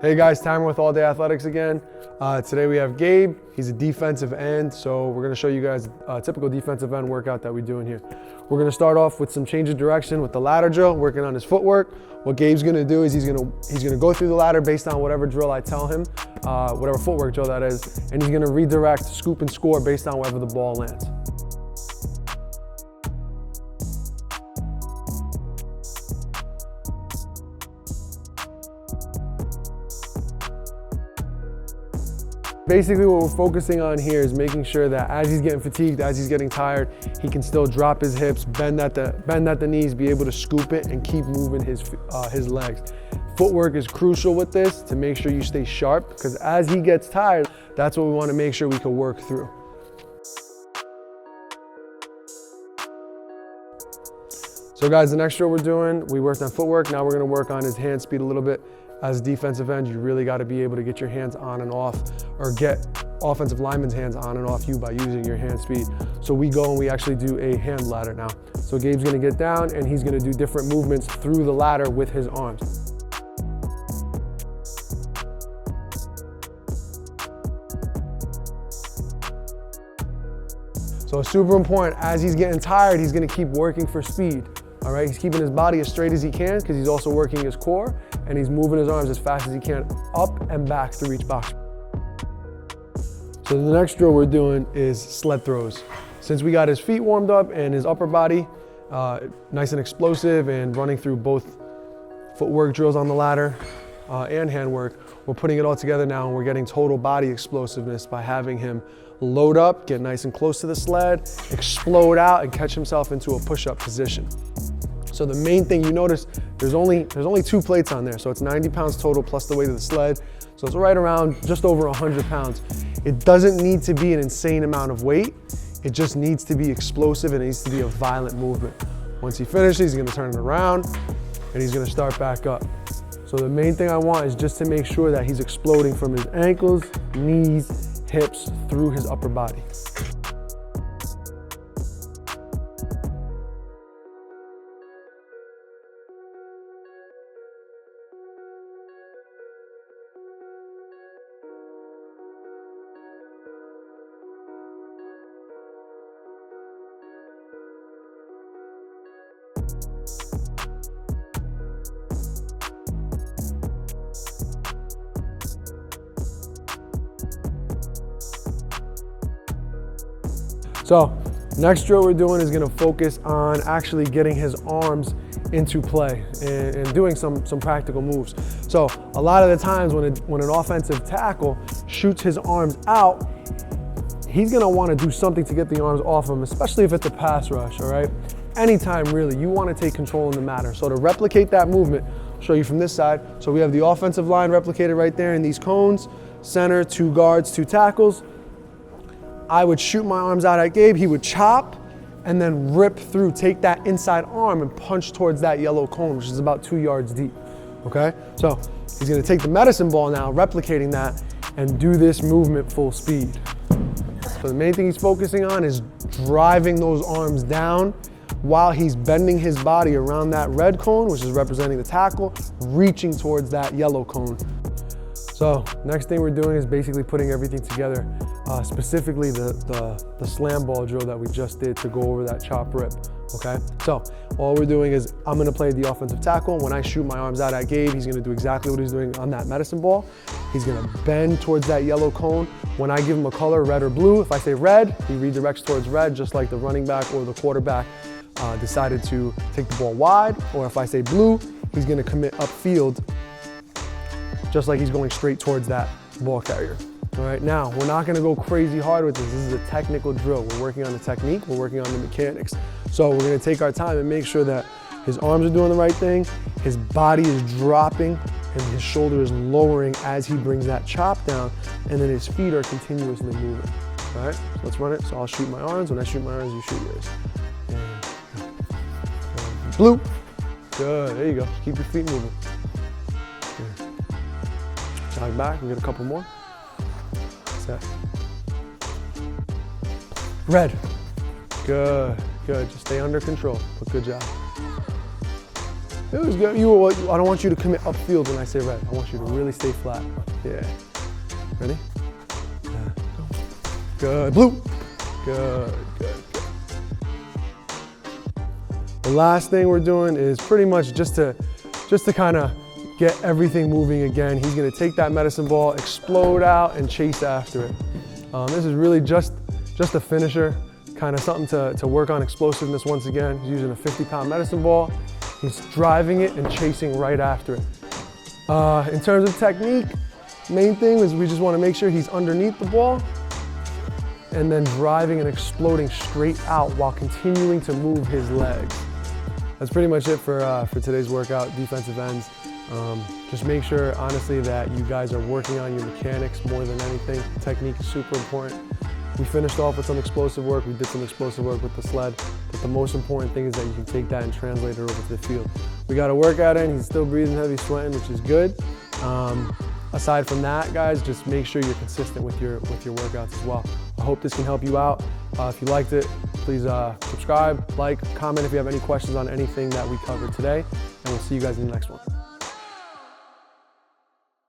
Hey guys, Timer with All Day Athletics again. Today we have Gabe. He's a defensive end, so we're gonna show you guys a typical defensive end workout that we do in here. We're gonna start off with some change of direction with the ladder drill, working on his footwork. What Gabe's gonna do is he's gonna go through the ladder based on whatever drill I tell him, whatever footwork drill that is, and he's gonna redirect, scoop, and score based on wherever the ball lands. Basically what we're focusing on here is making sure that as he's getting fatigued, as he's getting tired, he can still drop his hips, bend at the knees, be able to scoop it and keep moving his legs. Footwork is crucial with this to make sure you stay sharp, because as he gets tired, that's what we want to make sure we can work through. So guys, the next drill we're doing, we worked on footwork, now we're gonna work on his hand speed a little bit. As a defensive end, you really gotta be able to get your hands on and off, or get offensive linemen's hands on and off you by using your hand speed. So we go and we actually do a hand ladder now. So Gabe's gonna get down and he's gonna do different movements through the ladder with his arms. So it's super important, as he's getting tired, he's gonna keep working for speed. All right, he's keeping his body as straight as he can because he's also working his core, and he's moving his arms as fast as he can up and back through each box. So the next drill we're doing is sled throws. Since we got his feet warmed up and his upper body nice and explosive and running through both footwork drills on the ladder and handwork, we're putting it all together now and we're getting total body explosiveness by having him load up, get nice and close to the sled, explode out, and catch himself into a push-up position. So the main thing you notice, there's only 2 plates on there, so it's 90 pounds total plus the weight of the sled. So it's right around just over 100 pounds. It doesn't need to be an insane amount of weight. It just needs to be explosive and it needs to be a violent movement. Once he finishes, he's gonna turn it around and he's gonna start back up. So the main thing I want is just to make sure that he's exploding from his ankles, knees, hips, through his upper body. So next drill we're doing is gonna focus on actually getting his arms into play and doing some practical moves. So a lot of the times when an offensive tackle shoots his arms out, he's gonna wanna do something to get the arms off him, especially if it's a pass rush, all right? Anytime really, you wanna take control in the matter. So to replicate that movement, I'll show you from this side. So we have the offensive line replicated right there in these cones, center, 2 guards, 2 tackles. I would shoot my arms out at Gabe, he would chop and then rip through, take that inside arm and punch towards that yellow cone, which is about 2 yards deep, okay? So he's gonna take the medicine ball now, replicating that, and do this movement full speed. So the main thing he's focusing on is driving those arms down while he's bending his body around that red cone, which is representing the tackle, reaching towards that yellow cone. So next thing we're doing is basically putting everything together, specifically the slam ball drill that we just did to go over that chop rip, okay? So all we're doing is I'm gonna play the offensive tackle. When I shoot my arms out at Gabe, he's gonna do exactly what he's doing on that medicine ball. He's gonna bend towards that yellow cone. When I give him a color, red or blue, if I say red, he redirects towards red, just like the running back or the quarterback decided to take the ball wide. Or if I say blue, he's gonna commit upfield, just like he's going straight towards that ball carrier. All right, now we're not gonna go crazy hard with this. This is a technical drill. We're working on the technique, we're working on the mechanics. So we're gonna take our time and make sure that his arms are doing the right thing, his body is dropping, and his shoulder is lowering as he brings that chop down, and then his feet are continuously moving. All right, so let's run it. So I'll shoot my arms. When I shoot my arms, you shoot yours. And blue. Good, there you go. Keep your feet moving. Jog back, we get a couple more. Set. Red. Good, good. Just stay under control, but good job. It was good. I don't want you to commit upfield when I say red. I want you to really stay flat. Yeah. Ready? Yeah. Good. Blue. Good, good, good. The last thing we're doing is pretty much just to kind of get everything moving again. He's gonna take that medicine ball, explode out, and chase after it. This is really just a finisher, kind of something to work on explosiveness once again. He's using a 50-pound medicine ball. He's driving it and chasing right after it. In terms of technique, main thing is we just want to make sure he's underneath the ball and then driving and exploding straight out while continuing to move his legs. That's pretty much it for today's workout, defensive ends. Just make sure, honestly, that you guys are working on your mechanics more than anything. Technique is super important. We finished off with some explosive work. We did some explosive work with the sled, but the most important thing is that you can take that and translate it over to the field. We got a workout in. He's still breathing heavy, sweating, which is good. Aside from that, guys, just make sure you're consistent with your workouts as well. I hope this can help you out. If you liked it, please subscribe, like, comment if you have any questions on anything that we covered today, and we'll see you guys in the next one.